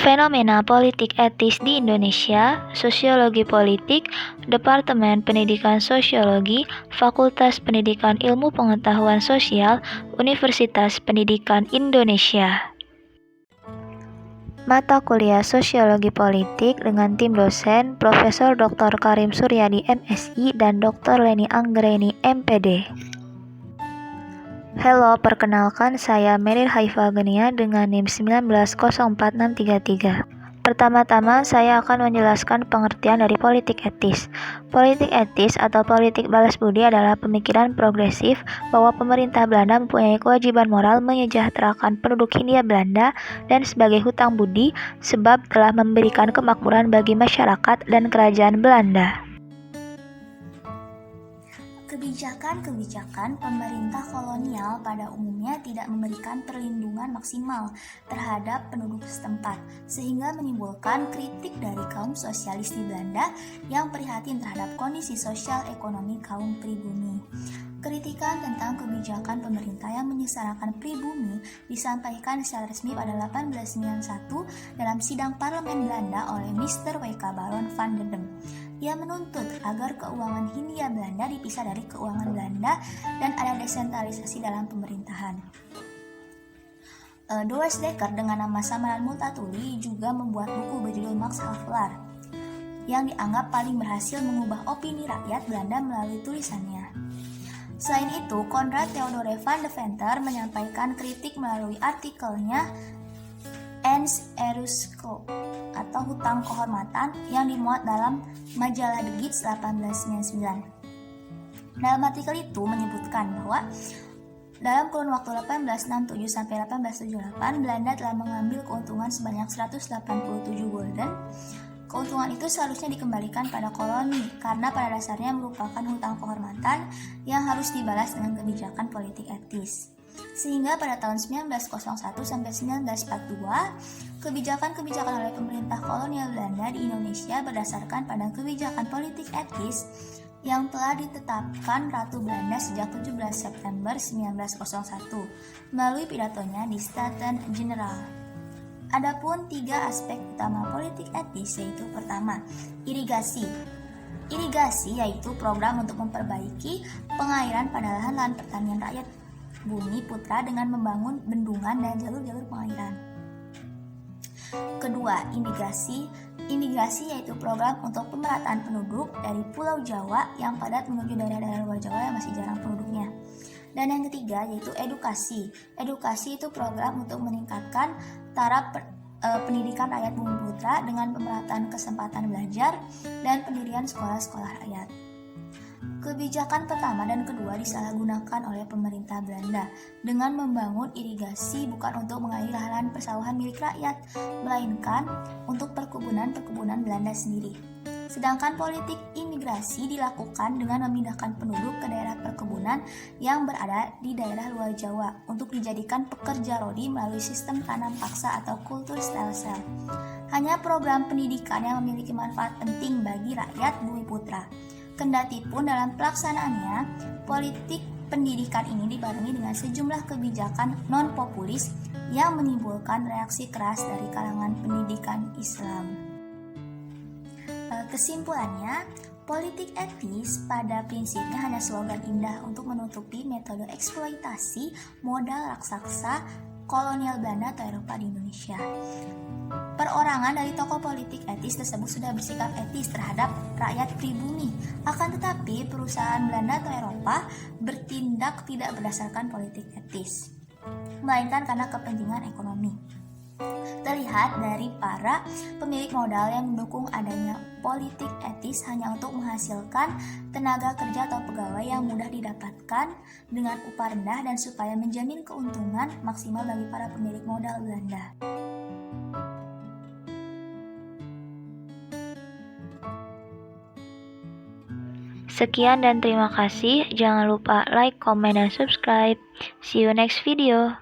Fenomena politik etis di Indonesia, Sosiologi Politik, Departemen Pendidikan Sosiologi, Fakultas Pendidikan Ilmu Pengetahuan Sosial, Universitas Pendidikan Indonesia. Mata kuliah Sosiologi Politik dengan tim dosen Profesor Dr. Karim Suryadi MSI dan Dr. Leni Anggreni MPD. Halo, perkenalkan saya Merir Haifa Genia dengan NIM 1904633. Pertama-tama saya akan menjelaskan pengertian dari politik etis. Politik etis atau politik balas budi adalah pemikiran progresif bahwa pemerintah Belanda mempunyai kewajiban moral menyejahterakan penduduk Hindia Belanda dan sebagai hutang budi sebab telah memberikan kemakmuran bagi masyarakat dan kerajaan Belanda. Kebijakan-kebijakan pemerintah kolonial pada umumnya tidak memberikan perlindungan maksimal terhadap penduduk setempat, sehingga menimbulkan kritik dari kaum sosialis di Belanda yang prihatin terhadap kondisi sosial ekonomi kaum pribumi. Kritikan tentang kebijakan pemerintah yang menyengsarakan pribumi disampaikan secara resmi pada 1891 dalam sidang parlemen Belanda oleh Mr. W.K. Baron van der Dam. Ia menuntut agar keuangan Hindia Belanda dipisah dari keuangan Belanda dan ada desentralisasi dalam pemerintahan. Doris Dekker dengan nama samaran Multatuli juga membuat buku berjudul Max Havelaar yang dianggap paling berhasil mengubah opini rakyat Belanda melalui tulisannya. Selain itu, Konrad Theodore van Deventer menyampaikan kritik melalui artikelnya Ens Erusko atau Hutang Kehormatan yang dimuat dalam majalah The Gids 1899. Dalam artikel itu menyebutkan bahwa dalam kurun waktu 1867 sampai 1878 Belanda telah mengambil keuntungan sebanyak 187 gulden. Keuntungan itu seharusnya dikembalikan pada koloni karena pada dasarnya merupakan hutang kehormatan yang harus dibalas dengan kebijakan politik etis. Sehingga pada tahun 1901 sampai 1942, kebijakan-kebijakan oleh pemerintah kolonial Belanda di Indonesia berdasarkan pada kebijakan politik etis yang telah ditetapkan Ratu Belanda sejak 17 September 1901 melalui pidatonya di Staten General. Adapun 3 aspek utama politik etis, yaitu pertama, irigasi. Irigasi yaitu program untuk memperbaiki pengairan pada lahan-lahan pertanian rakyat Bumi Putra dengan membangun bendungan dan jalur-jalur pengairan. Kedua, imigrasi. Imigrasi yaitu program untuk pemerataan penduduk dari Pulau Jawa yang padat menuju daerah-daerah luar Jawa yang masih jarang penduduknya. Dan yang ketiga yaitu edukasi. Edukasi itu program untuk meningkatkan taraf pendidikan rakyat Bumi Putra dengan pemerataan kesempatan belajar dan pendirian sekolah-sekolah rakyat. Kebijakan pertama dan kedua disalahgunakan oleh pemerintah Belanda dengan membangun irigasi bukan untuk mengairi lahan persawahan milik rakyat, melainkan untuk perkebunan Belanda sendiri. Sedangkan politik imigrasi dilakukan dengan memindahkan penduduk ke daerah perkebunan yang berada di daerah luar Jawa untuk dijadikan pekerja rodi melalui sistem tanam paksa atau kultur stelsel. Hanya program pendidikan yang memiliki manfaat penting bagi rakyat Bumi Putra. Kendati pun dalam pelaksanaannya, politik pendidikan ini dibarengi dengan sejumlah kebijakan non-populis yang menimbulkan reaksi keras dari kalangan pendidikan Islam. Kesimpulannya, politik etis pada prinsipnya hanya slogan indah untuk menutupi metode eksploitasi modal raksasa kolonial Belanda atau Eropa di Indonesia. Perorangan dari tokoh politik etis tersebut sudah bersikap etis terhadap rakyat pribumi. Akan tetapi perusahaan Belanda atau Eropa bertindak tidak berdasarkan politik etis, melainkan karena kepentingan ekonomi. Terlihat dari para pemilik modal yang mendukung adanya politik etis hanya untuk menghasilkan tenaga kerja atau pegawai yang mudah didapatkan dengan upah rendah dan supaya menjamin keuntungan maksimal bagi para pemilik modal Belanda. Sekian dan terima kasih. Jangan lupa like, comment, dan subscribe. See you next video.